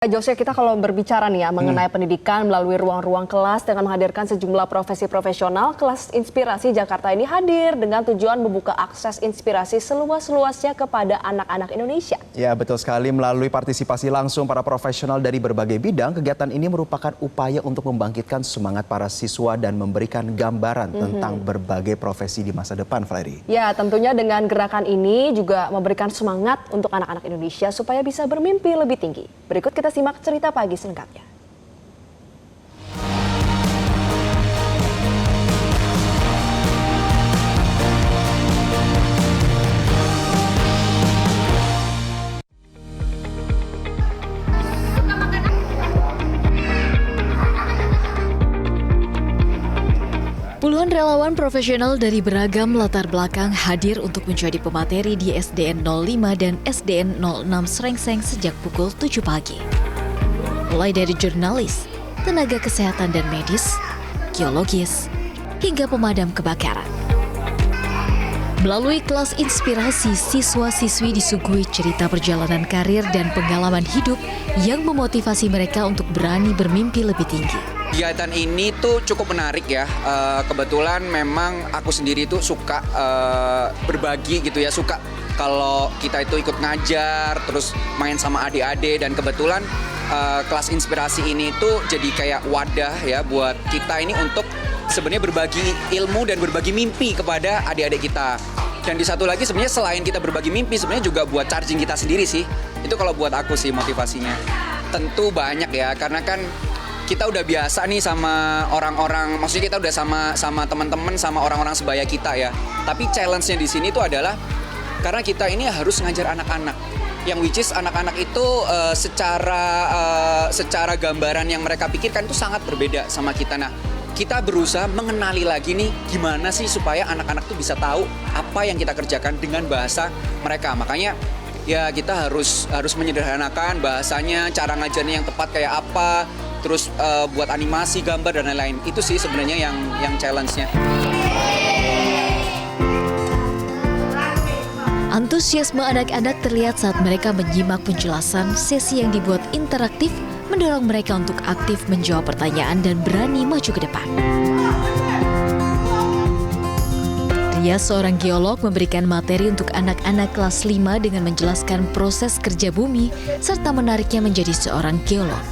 Joshua, kita kalau berbicara nih ya mengenai pendidikan melalui ruang-ruang kelas dengan menghadirkan sejumlah profesi profesional, kelas Inspirasi Jakarta ini hadir dengan tujuan membuka akses inspirasi seluas-luasnya kepada anak-anak Indonesia. Ya, betul sekali. Melalui partisipasi langsung para profesional dari berbagai bidang, kegiatan ini merupakan upaya untuk membangkitkan semangat para siswa dan memberikan gambaran tentang berbagai profesi di masa depan, Valerie. Ya, tentunya dengan gerakan ini juga memberikan semangat untuk anak-anak Indonesia supaya bisa bermimpi lebih tinggi. Berikut kita simak cerita pagi selengkapnya. Puluhan relawan profesional dari beragam latar belakang hadir untuk menjadi pemateri di SDN 05 dan SDN 06 Srengseng sejak pukul 7 pagi. Mulai dari jurnalis, tenaga kesehatan dan medis, geologis, hingga pemadam kebakaran. Melalui kelas inspirasi, siswa-siswi disuguhi cerita perjalanan karir dan pengalaman hidup yang memotivasi mereka untuk berani bermimpi lebih tinggi. Kegiatan ini tuh cukup menarik ya. Kebetulan memang aku sendiri tuh suka berbagi gitu ya, suka kalau kita itu ikut ngajar, terus main sama adik-adik, dan kebetulan kelas inspirasi ini tuh jadi kayak wadah ya buat kita ini untuk sebenarnya berbagi ilmu dan berbagi mimpi kepada adik-adik kita. Dan di satu lagi sebenarnya selain kita berbagi mimpi, sebenarnya juga buat charging kita sendiri sih. Itu kalau buat aku sih motivasinya. Tentu banyak ya, karena kan kita udah biasa nih sama orang-orang, maksudnya kita udah sama teman-teman, sama orang-orang sebaya kita ya. Tapi challenge-nya di sini tuh adalah karena kita ini harus ngajar anak-anak. Yang which is anak-anak itu secara gambaran yang mereka pikirkan itu sangat berbeda sama kita. Nah, kita berusaha mengenali lagi nih gimana sih supaya anak-anak tuh bisa tahu apa yang kita kerjakan dengan bahasa mereka. Makanya ya kita harus menyederhanakan bahasanya, cara ngajarnya yang tepat kayak apa, terus buat animasi, gambar, dan lain-lain. Itu sih sebenarnya yang challenge-nya. Antusiasme anak-anak terlihat saat mereka menyimak penjelasan. Sesi yang dibuat interaktif mendorong mereka untuk aktif menjawab pertanyaan dan berani maju ke depan. Ria, seorang geolog, memberikan materi untuk anak-anak kelas 5 dengan menjelaskan proses kerja bumi serta menariknya menjadi seorang geolog.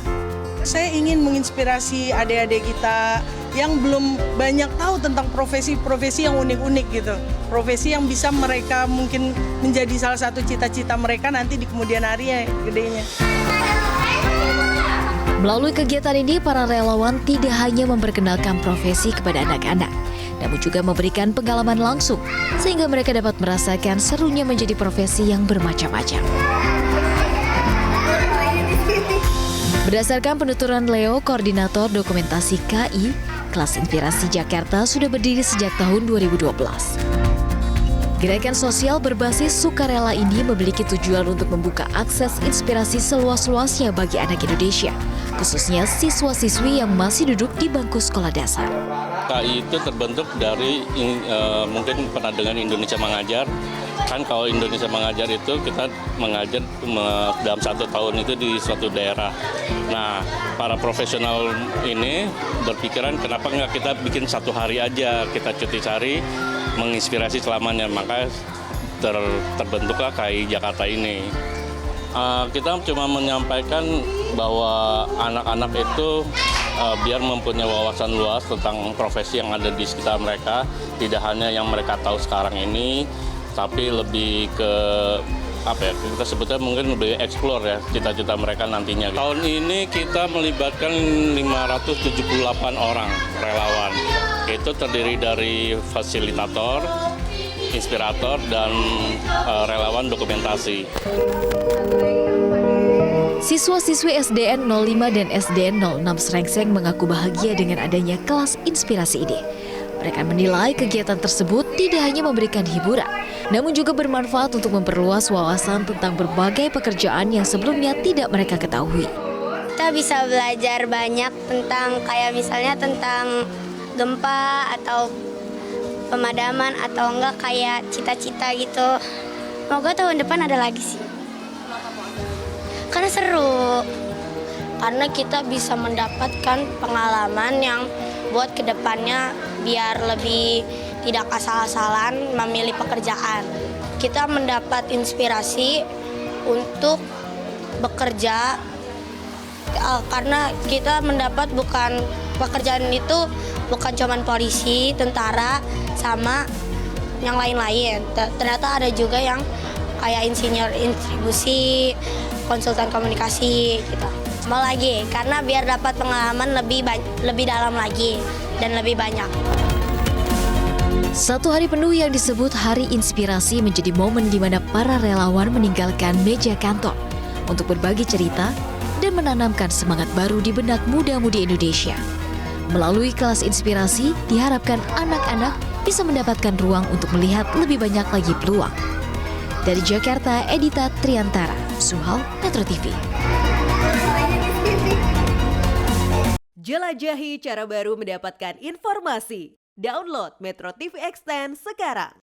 Saya ingin menginspirasi adik-adik kita yang belum banyak tahu tentang profesi-profesi yang unik-unik gitu. Profesi yang bisa mereka mungkin menjadi salah satu cita-cita mereka nanti di kemudian hari ya gedenya. Melalui kegiatan ini, para relawan tidak hanya memperkenalkan profesi kepada anak-anak, namun juga memberikan pengalaman langsung, sehingga mereka dapat merasakan serunya menjadi profesi yang bermacam-macam. Berdasarkan penuturan Leo, Koordinator Dokumentasi KI, Kelas Inspirasi Jakarta sudah berdiri sejak tahun 2012. Gerakan sosial berbasis sukarela ini memiliki tujuan untuk membuka akses inspirasi seluas-luasnya bagi anak Indonesia, khususnya siswa-siswi yang masih duduk di bangku sekolah dasar. KI itu terbentuk dari mungkin pernah dengan Indonesia Mengajar. Kan kalau Indonesia Mengajar itu kita mengajar dalam 1 tahun itu di suatu daerah. Nah, para profesional ini berpikiran kenapa nggak kita bikin 1 hari aja, kita cuti cari, menginspirasi selamanya. Maka terbentuklah KI Jakarta ini. Kita cuma menyampaikan bahwa anak-anak itu biar mempunyai wawasan luas tentang profesi yang ada di sekitar mereka, tidak hanya yang mereka tahu sekarang ini, tapi lebih ke apa ya, kita sebutnya mungkin lebih explore ya cita-cita mereka nantinya. Tahun ini kita melibatkan 578 orang relawan. Itu terdiri dari fasilitator, inspirator, dan relawan dokumentasi. Siswa-siswi SDN 05 dan SDN 06 Srengseng mengaku bahagia dengan adanya kelas inspirasi ini. Mereka menilai kegiatan tersebut tidak hanya memberikan hiburan, namun juga bermanfaat untuk memperluas wawasan tentang berbagai pekerjaan yang sebelumnya tidak mereka ketahui. Kita bisa belajar banyak tentang kayak misalnya tentang gempa atau pemadaman atau enggak kayak cita-cita gitu. Semoga tahun depan ada lagi sih. Karena seru. karena kita bisa mendapatkan pengalaman yang buat kedepannya biar lebih tidak asal-asalan memilih pekerjaan. Kita mendapat inspirasi untuk bekerja karena kita mendapat bukan pekerjaan itu bukan cuman polisi, tentara, sama yang lain-lain. Ternyata ada juga yang kayak insinyur distribusi, konsultan komunikasi gitu. Mau lagi karena biar dapat pengalaman lebih dalam lagi dan lebih banyak. Satu hari penuh yang disebut Hari Inspirasi menjadi momen di mana para relawan meninggalkan meja kantor untuk berbagi cerita dan menanamkan semangat baru di benak muda-mudi Indonesia. Melalui kelas inspirasi, diharapkan anak-anak bisa mendapatkan ruang untuk melihat lebih banyak lagi peluang. Dari Jakarta, Edita Triantara, Suhal, Metro TV. Jelajahi cara baru mendapatkan informasi. Download Metro TV Extend sekarang.